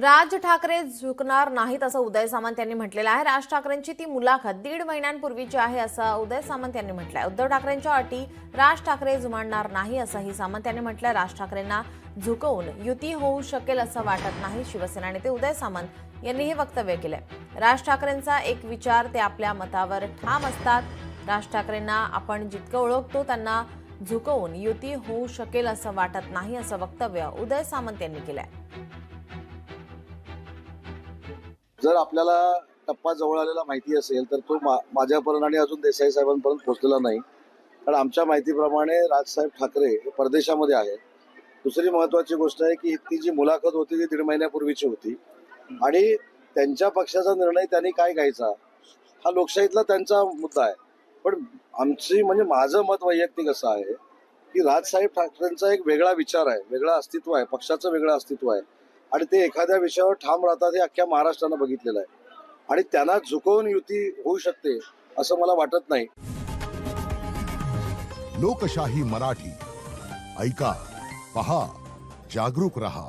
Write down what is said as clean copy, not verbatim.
राज ठाकरे झुकणार नाहीत असं उदय सामंत यांनी म्हटलेलं आहे. राज ठाकरेंची ती मुलाखत 1.5 महिन्यांपूर्वीची आहे असं उदय सामंत यांनी म्हटलंय. उद्धव ठाकरेंच्या अटी राज ठाकरे जुमानणार नाही असंही सामंत यांनी म्हटलंय. राज ठाकरेंना झुकवून युती होऊ शकेल असं वाटत नाही. शिवसेना नेते उदय सामंत यांनी हे वक्तव्य केलंय. राज ठाकरेंचा एक विचार, ते आपल्या मतावर ठाम असतात. राज ठाकरेंना आपण जितकं ओळखतो त्यांना झुकवून युती होऊ शकेल असं वाटत नाही असं वक्तव्य उदय सामंत यांनी केलंय. जर आपल्याला टप्पा जवळ आलेला माहिती असेल तर तो माझ्यापर्यंत आणि अजून देसाई साहेबांपर्यंत पोहोचलेला नाही. कारण आमच्या माहितीप्रमाणे राजसाहेब ठाकरे हे परदेशामध्ये आहेत. दुसरी महत्वाची गोष्ट आहे की ती जी मुलाखत होती ती 1.5 महिन्यापूर्वीची होती आणि त्यांच्या पक्षाचा निर्णय त्यांनी काय घ्यायचा हा लोकशाहीतला त्यांचा मुद्दा आहे. पण आमची म्हणजे माझं मत वैयक्तिक असं आहे की राजसाहेब ठाकरेंचा एक वेगळा विचार आहे, वेगळं अस्तित्व आहे, पक्षाचं वेगळं अस्तित्व आहे आणि ते एखाद्या विषयावर ठाम राहतात हे अख्ख्या महाराष्ट्रानं बघितलेलं आहे आणि त्यांना झुकवून युती होऊ शकते असं मला वाटत नाही. लोकशाही मराठी ऐका, पहा, जागरूक रहा.